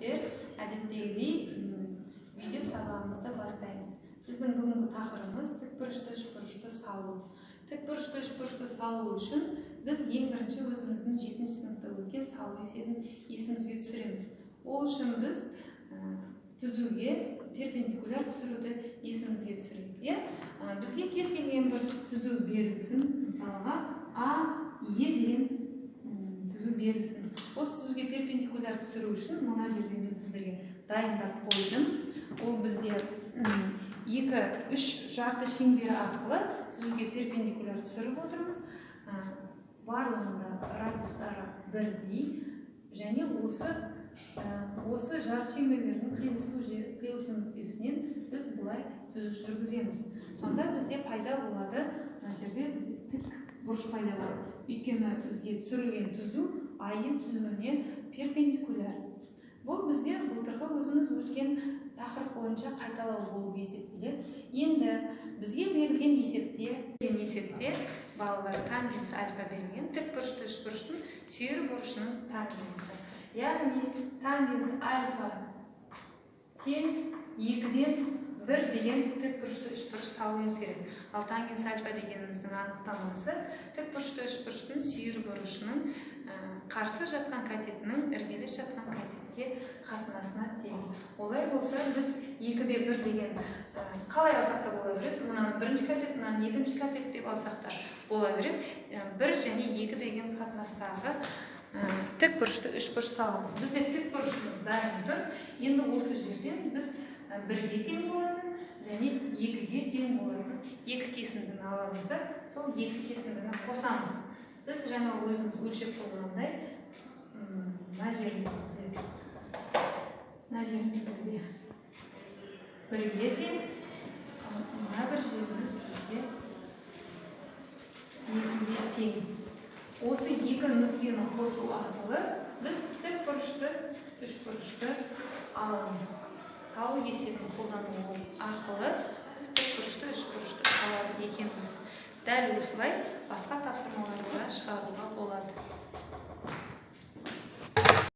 біздер әдеттегідей видео сабағымызды бастаймыз. Біздің бүгінгі тақырыбымыз тікбұрышты үшбұрышты салу. Тікбұрышты үшбұрышты салу үшін біз ең бірінші өзіміздің 7-ші сыныпта өткен салу есебін есімізге түсіреміз. Ол үшін біз түзуге перпендикуляр түсіруді есімізге түсірейік. Бізге кез келген бір түзу берілсін, мысалға А, Е деген түзу берілсін. Осы түзуге перпендикуляр түсіру үшін мына жерде мен сіздерге дайындап қойдым. Ол бізде 2-3 жарты шеңбері арқылы түзуге перпендикуляр түсіріп отырмыз. Барлығында радиустары бірдей және осы жарты шеңберлердің қиылысу нүктесінен біз бұлай түзу жүргіземіз. Сонда бізде пайда болады, мына жерде бізде тік бұрыш пайда болады. Өйткені бізге түсірілген түзу айы түзуіне перпендикуляр. Бұл бізде былтырғы өзіміз өткен тақырып бойынша қайталау болып есептеледі. Енді бізге берілген есепте балалар тангенс альфа берілген, тікбұрышты үшбұрыштың сүйір бұрышының тангенсі. Яғни тангенс альфа тең 2-ден 1 деген тікбұрышты үшбұрыш салуымыз керек. Ал тангенс альфа дегеніміздің анықтамасы тікбұрышты үшбұрыштың сүйір бұрышының қарсы жатқан катетінің іргелес жатқан катетке қатынасына тең. Олай болса, біз 2-де 1 деген қалай алсақ та бола береді. Мұнан бірінші катет, мұнан екінші катет деп алсақ та бола береді. 1 және 2 деген қатынастағы тікбұрышты үшбұрыш саламыз. Бізде тікбұрышымыз дайын тұр. Енді осы жерден біз 1-ге тең болатын және 2-ге тең болатын 2 кесіндіні аламыз да, сол 2 кесіндіні қосамыз. Біз жаңа өзіміз өлшеп қойғандай, мына жерімізде 1-ге тең, мына бір жеріміз бізде 2-ге тең. Осы 2 нүктені қосу арқылы біз тікбұрышты үшбұрышты аламыз. Салу есебін қолдану арқылы біз тікбұрышты үшбұрышты алады екенбіз. Дәл осылай басқа тапсырмаларды шығаруға болады.